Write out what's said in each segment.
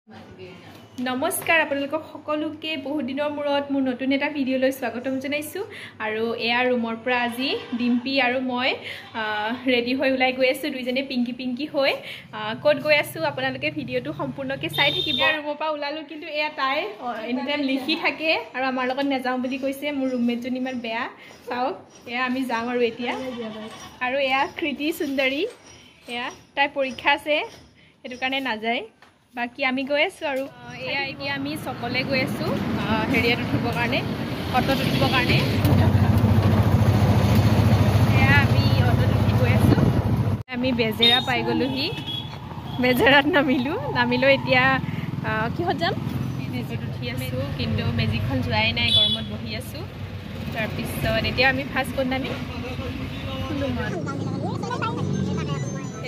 নমস্কাৰ আপোনালোকক সকলোকে বহুত দিনৰ মূৰত মোৰ নতুন এটা ভিডিঅ' লৈ স্বাগতম জনাইছো আৰু এয়া ৰুমৰ পৰা আজি ডিম্পি আৰু মই ৰেডি হৈ ওলাই গৈ আছো দুইজনে পিংকি হৈ কোড গৈ আছো আপোনালোকে ভিডিঅ'টো সম্পূৰ্ণকৈ চাই থাকিব ৰুমৰ পৰা ওলালো কিন্তু এয়া তাই এনিটাইম লিখি থাকে আৰু আমাৰ লগত নাযাওঁ বুলি কৈছে মোৰ ৰুমমেটজনী ইমান বেয়া চাওক এয়া আমি যাম আৰু এতিয়া আৰু এয়া কৃতি সুন্দৰী এয়া তাই পৰীক্ষা আছে সেইটো কাৰণে নাযায় বাকি আমি গৈ আছো আৰু এয়া এতিয়া আমি সকলে গৈ আছো হেৰিয়াত উঠিবৰ কাৰণে অটোত উঠিবৰ কাৰণে এয়া আমি অটোত উঠি গৈ আছো আমি বেজেৰা পাই গলোহি বেজেৰাত নামিলো এতিয়া কিহত যাম মেজিত উঠি আছো কিন্তু মেজিকখন যোৱাই নাই গৰমত বহি আছো তাৰপিছত এতিয়া আমি ফাৰ্ষ্ট ক'ত নামিম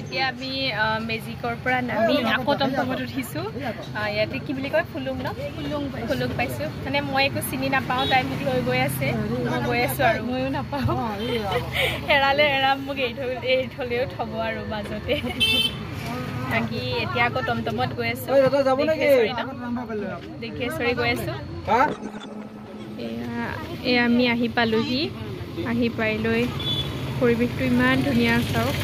এতিয়া আমি মেজিকৰ পৰা নামি আকৌ টমটমত উঠিছো ইয়াতে কি বুলি কয় ফুলুং ন ফুলুং পাইছো মানে মই একো চিনি নাপাওঁ তাই মোক লৈ গৈ আছে মই গৈ আছো আৰু ময়ো নাপাওঁ এৰাম মোক এৰি থলেও থব আৰু মাজতে বাকী এতিয়া আকৌ টমটমত গৈ আছো দেখেশ্বৰী গৈ আছো এয়া আমি আহি পালোহি আহি পাই লৈ পৰিৱেশটো ইমান ধুনীয়া চাওক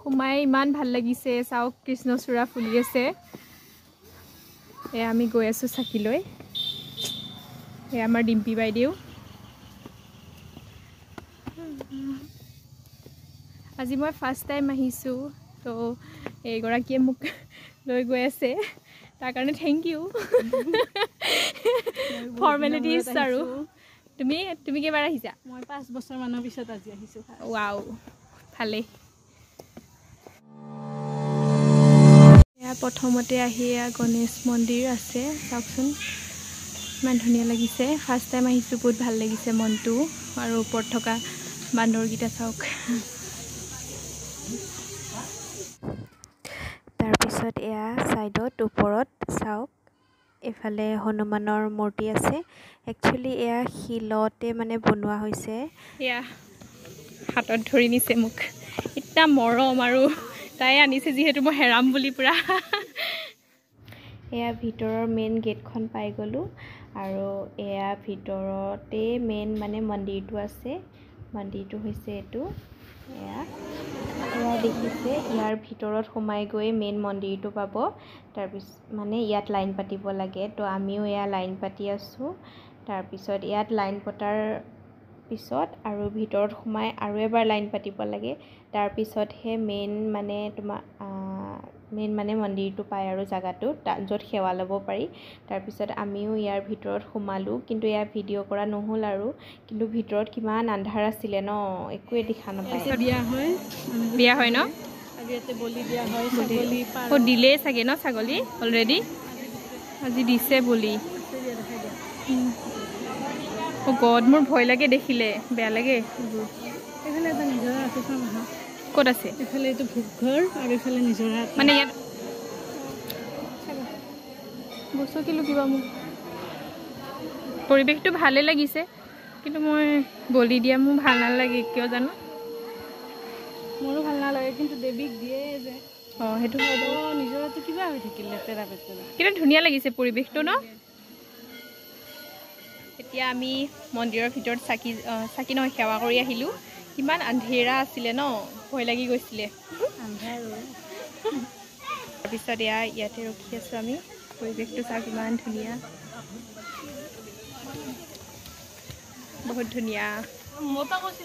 সোমাই ইমান ভাল লাগিছে চাওক কৃষ্ণচূড়া ফুলি আছে এয়া আমি গৈ আছো চাকিলৈ এয়া আমাৰ ডিম্পি বাইদেউ আজি মই ফাৰ্ষ্ট টাইম আহিছো তো এইগৰাকীয়ে মোক লৈ গৈ আছে তাৰ কাৰণে থেংক ইউ ফৰ্মেলিটিজ আৰু তুমি কেইবাৰ আহিছা মই 5 বছৰ মানৰ পিছত আজি আহিছো ৱাও ভালে প্ৰথমতে আহি গণেশ মন্দিৰ আছে চাওকচোন ইমান ধুনীয়া লাগিছে ফাৰ্ষ্ট টাইম আহিছো বহুত ভাল লাগিছে মনটো আৰু ওপৰত থকা বান্দৰকেইটা চাওক তাৰপিছত এয়া সাইডত ওপৰত চাওক এফালে হনুমানৰ মূৰ্তি আছে একচুয়ালি এয়া শিলতে মানে বনোৱা হৈছে এয়া হাতত ধৰি নিছে মোক ইটা মৰম আৰু তাই আনিছে যিহেতু মই হেৰাম বুলি পুৰা এয়া ভিতৰৰ মেইন গেটখন পাই গলো আৰু এয়া ভিতৰতে মেইন মানে মন্দিৰটো আছে মন্দিৰটো হৈছে এটো এয়া দেখিছে ইয়াৰ ভিতৰত সোমাই গৈ মেইন মন্দিৰটো পাব তাৰপিছত মানে ইয়াত লাইন পাতিব লাগে তো আমিও এয়া লাইন পাতি আছো তাৰপিছত ইয়াত লাইন পতাৰ পিছত আৰু ভিতৰত সোমাই আৰু এবাৰ লাইন পাতিব লাগে তাৰপিছতহে মেইন মানে মন্দিৰটো পায় আৰু জাগাটো য'ত সেৱা ল'ব পাৰি তাৰপিছত আমিও ইয়াৰ ভিতৰত সোমালো কিন্তু এয়া ভিডিঅ' কৰা নহ'ল আৰু কিন্তু ভিতৰত কিমান আন্ধাৰ আছিলে ন একোৱে দেখা নাপায় বিয়া হয় ন আজি ইয়াতে বলি দিয়া হয় ছাগলী পাৰ দিলে চাগে ন ছাগলী অলৰেডি আজি দিছে বলি ও গড মোৰ ভয় লাগে দেখিলে বেয়া লাগে এফালে এটা নিজৰা আছে ক'ত আছে এফালে এইটো ভোগঘৰ আৰু এফালে নিজৰা মানে ইয়াত বছকিলো কিবা মোক পৰিৱেশটো ভালে লাগিছে কিন্তু মই বলি দিয়া মোৰ ভাল নালাগে কিয় জানো মোৰো ভাল নালাগে কিন্তু দেৱীক দিয়ে যে সেইটো হ'ব নিজৰাটো কিবা হৈ থাকিল লেতেৰা কিন্তু ধুনীয়া লাগিছে পৰিৱেশটো ন এতিয়া আমি মন্দিৰৰ ভিতৰত চাকি নহয় সেৱা কৰি আহিলোঁ কিমান আন্ধেৰা আছিলে ন ভয় লাগি গৈছিলে তাৰপিছত ইয়াতে ৰখি আছোঁ আমি পৰিৱেশটো চাওক ইমান ধুনীয়া বহুত ধুনীয়া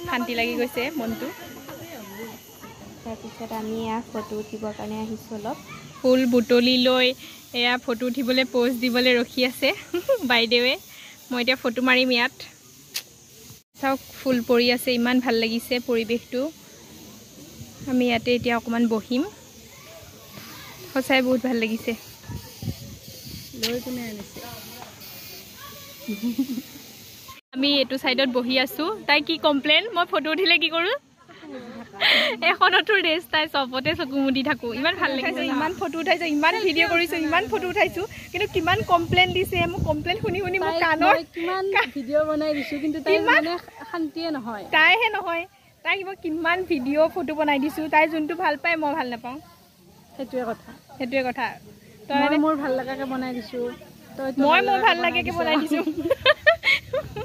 শান্তি লাগি গৈছে মনটো তাৰপিছত আমি এয়া ফটো উঠিবৰ কাৰণে আহিছোঁ অলপ ফুল বুটলি লৈ এয়া ফটো উঠিবলৈ প'জ দিবলৈ ৰখি আছে বাইদেৱে মই এতিয়া ফটো মাৰিম ইয়াত চাওক ফুল পৰি আছে ইমান ভাল লাগিছে পৰিৱেশটো আমি ইয়াতে এতিয়া অকণমান বহিম সঁচাই বহুত ভাল লাগিছে লৈ কোনে আনিছে আমি এইটো সাইডত বহি আছো তাই কি কমপ্লেইন মই ফটো উঠিলে কি কৰোঁ এখনতো ৰেষ্ট তাই চবতে চকু মুদি থাকো ইমান ভাল লাগিছে ইমান ফটো উঠাইছো ইমান ভিডিঅ' কৰিছো ইমান ফটো উঠাইছো কিন্তু কিমান কমপ্লেইন দিছে মোক কমপ্লেইন শুনি শুনি মোক কানৰ কিমান ভিডিঅ' বনাই দিছো কিন্তু তাই মানে শান্তিয়ে নহয় তাইহে নহয় তাই মই কিমান ভিডিঅ' ফটো বনাই দিছো তাই যোনটো ভাল পায় মই ভাল নাপাওঁ সেইটোৱে কথা তই মোৰ ভাল লগাকে বনাই দিছো মই মোৰ ভাল লাগাকে বনাই দিছো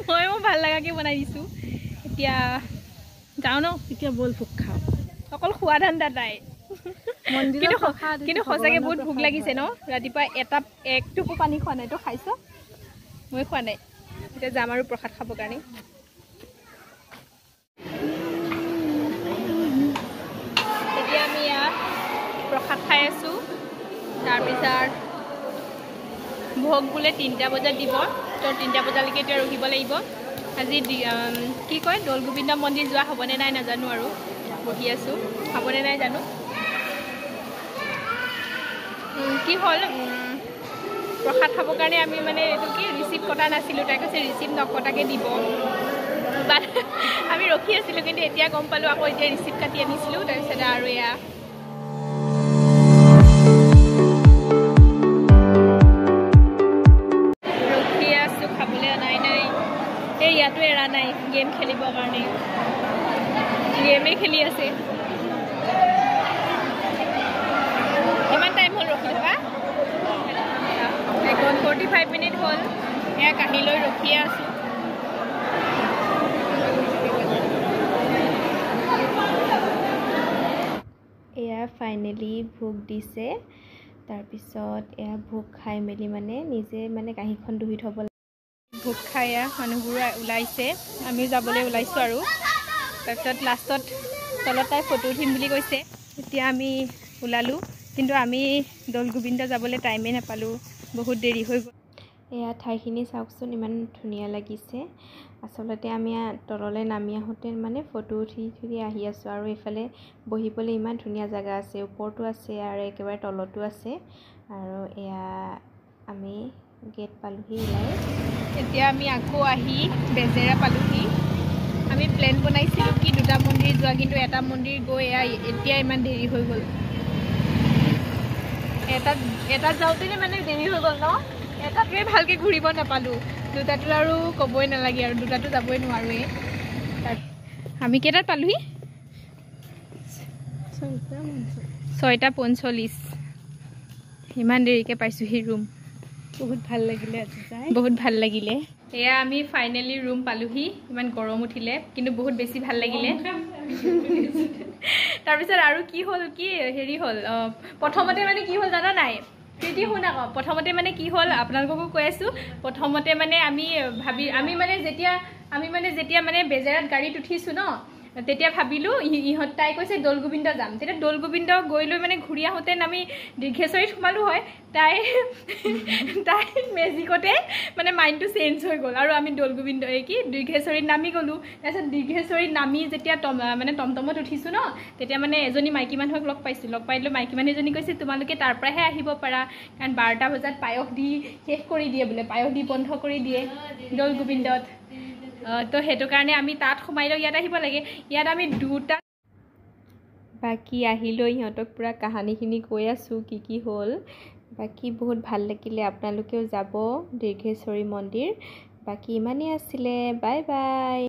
মই মোৰ ভাল লাগাকে বনাই দিছো এতিয়া যাওঁ ন এতিয়া বল ভোগ খাওঁ অকল খোৱা ধান্দা তাই কিন্তু সঁচাকৈ বহুত ভোক লাগিছে ন ৰাতিপুৱা এক টোপো পানী খোৱা নাই তই খাইছ মই খোৱা নাই এতিয়া যাম আৰু প্ৰসাদ খাবৰ কাৰণে এতিয়া আমি ইয়াত প্ৰসাদ খাই আছোঁ তাৰপিছত ভোগ বোলে 3টা বজাত দিব তো 3টা বজালৈকে এতিয়া ৰখিব লাগিব আজি কি কয় দৌল গোবিন্দ মন্দিৰ যোৱা হ'বনে নাই নাজানো আৰু বহি আছোঁ হ'বনে নাই জানো কি হ'ল প্ৰসাদ খাবৰ কাৰণে আমি মানে এইটো কি ৰিচিপ্ট কটা নাছিলোঁ তাই কৈছে ৰিচিপ্ট নকটাকৈ দিব বাট আমি ৰখি আছিলোঁ কিন্তু এতিয়া গম পালোঁ আকৌ এতিয়া ৰিচিপ্ট কাটি আনিছিলোঁ তাৰপিছতে আৰু এয়া ৰখি আছোঁ খাবলৈ নাই এই ইয়াতো এৰা নাই গেম খেলিবৰ কাৰণে গেমেই খেলি আছে কিমান টাইম হ'ল ৰখি থকা 45 মিনিট হ'ল এয়া কাঢ়ি লৈ ৰখিয়ে আছোঁ এয়া ফাইনেলি ভোগ দিছে তাৰপিছত এয়া ভোগ খাই মেলি মানে নিজে মানে কাঁহীখন ধুই থ'ব ভোগ খাই মানুহবোৰ ওলাইছে আমিও যাবলৈ ওলাইছোঁ আৰু তাৰপিছত লাষ্টত তলত তাই ফটো উঠিম বুলি কৈছে এতিয়া আমি ওলালোঁ কিন্তু আমি দৌল গোবিন্দ যাবলৈ টাইমেই নাপালোঁ বহুত দেৰি হৈ গ'ল এয়া ঠাইখিনি চাওকচোন ইমান ধুনীয়া লাগিছে আচলতে আমি তললৈ নামি আহোঁতে মানে ফটো উঠি আহি আছোঁ আৰু এইফালে বহিবলৈ ইমান ধুনীয়া জেগা আছে ওপৰতো আছে আৰু একেবাৰে তলতো আছে আৰু এয়া আমি গেট পালোহি ওলাই এতিয়া আমি আকৌ আহি বেজেৰা পালোহি আমি প্লেন বনাইছিলোঁ কি 2টা মন্দিৰ যোৱা কিন্তু এটা মন্দিৰ গৈ এতিয়া ইমান দেৰি হৈ গ'ল এটাত যাওঁতেনে মানে দেৰি হৈ গ'ল ন এটাটোৱে ভালকৈ ঘূৰিব নাপালোঁ 2টাটো আৰু ক'বই নালাগে আৰু 2টাটো যাবই নোৱাৰোৱেই আমি কেইটাত পালোহি 6:45 ইমান দেৰিকৈ পাইছোঁহি ৰুম বহুত ভাল লাগিলে আজি যাই বহুত ভাল লাগিলে এয়া আমি ফাইনেলি ৰুম পালোহি ইমান গৰম উঠিলে কিন্তু বহুত বেছি ভাল লাগিলে তাৰপিছত আৰু কি হ'ল কি হেৰি হ'ল প্ৰথমতে মানে কি হ'ল জানা নাই প্ৰীতি শুন আকৌ প্ৰথমতে মানে কি হ'ল আপোনালোককো কৈ আছোঁ প্ৰথমতে মানে আমি মানে যেতিয়া মানে বেজেৰাত গাড়ীত উঠিছোঁ ন তেতিয়া ভাবিলোঁ তাই কৈছে দৌল গোবিন্দ যাম তেতিয়া দৌল গোবিন্দ গৈ লৈ মানে ঘূৰি আহোঁতে আমি দীৰ্ঘেশ্বৰীত সোমালোঁ হয় তাই মেজিকতে মানে মাইণ্ডটো চেঞ্জ হৈ গ'ল আৰু আমি দৌল গোবিন্দ দীৰ্ঘেশ্বৰীত নামি গ'লোঁ তাৰপিছত দীৰ্ঘেশ্বৰীত নামি যেতিয়া মানে টমটমত উঠিছোঁ ন তেতিয়া মানে এজনী মাইকী মানুহক লগ পাইছোঁ লগ পাই লৈ মাইকী মানুহ এজনী কৈছে তোমালোকে তাৰ পৰাহে আহিব পাৰা কাৰণ 12টা বজাত পায়স দি শেষ কৰি দিয়ে বোলে পায়স দি বন্ধ কৰি দিয়ে দৌল গোবিন্দত তো সেইটো কাৰণে আমি তাত সোমাই লৈ ইয়াত আহিব লাগে ইয়াত আমি 2টা বাকী আহিলৈ সিহঁতক পূৰা কাহানীখিনি কৈ আছোঁ কি হ'ল বাকী বহুত ভাল লাগিলে আপোনালোকেও যাব দীৰ্ঘেশ্বৰী মন্দিৰ বাকী ইমানেই আছিলে বাই বাই